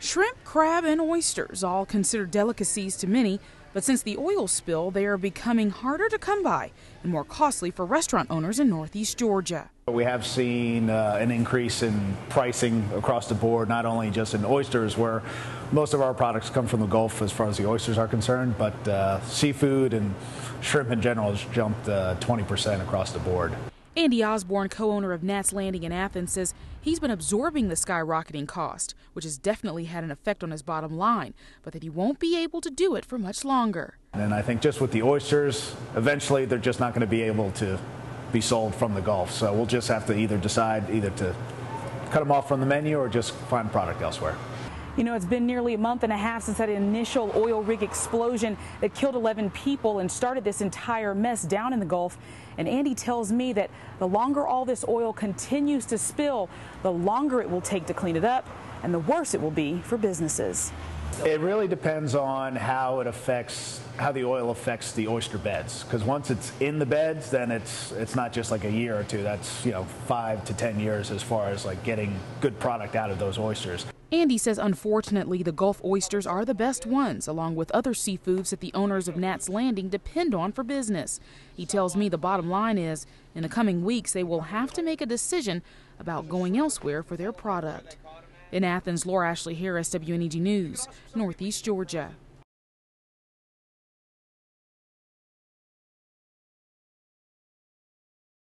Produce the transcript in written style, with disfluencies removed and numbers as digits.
Shrimp, crab, and oysters, all considered delicacies to many, but since the oil spill, they are becoming harder to come by and more costly for restaurant owners in Northeast Georgia. We have seen an increase in pricing across the board, not only just in oysters, where most of our products come from the Gulf as far as the oysters are concerned, but seafood and shrimp in general has jumped 20% across the board. Andy Osborne, co-owner of Nat's Landing in Athens, says he's been absorbing the skyrocketing cost, which has definitely had an effect on his bottom line, but that he won't be able to do it for much longer. And I think just with the oysters, eventually they're just not going to be able to be sold from the Gulf. So we'll just have to either decide to cut them off from the menu or just find product elsewhere. You know, it's been nearly a month and a half since that initial oil rig explosion that killed 11 people and started this entire mess down in the Gulf. And Andy tells me that the longer all this oil continues to spill, the longer it will take to clean it up and the worse it will be for businesses. It really depends on how the oil affects the oyster beds. Because once it's in the beds, then it's not just like a year or two. That's 5 to 10 years as far as like getting good product out of those oysters. Andy says unfortunately the Gulf oysters are the best ones, along with other seafoods that the owners of Nat's Landing depend on for business. He tells me the bottom line is, in the coming weeks they will have to make a decision about going elsewhere for their product. In Athens, Laura Ashley Harris, WNEG News, Northeast Georgia.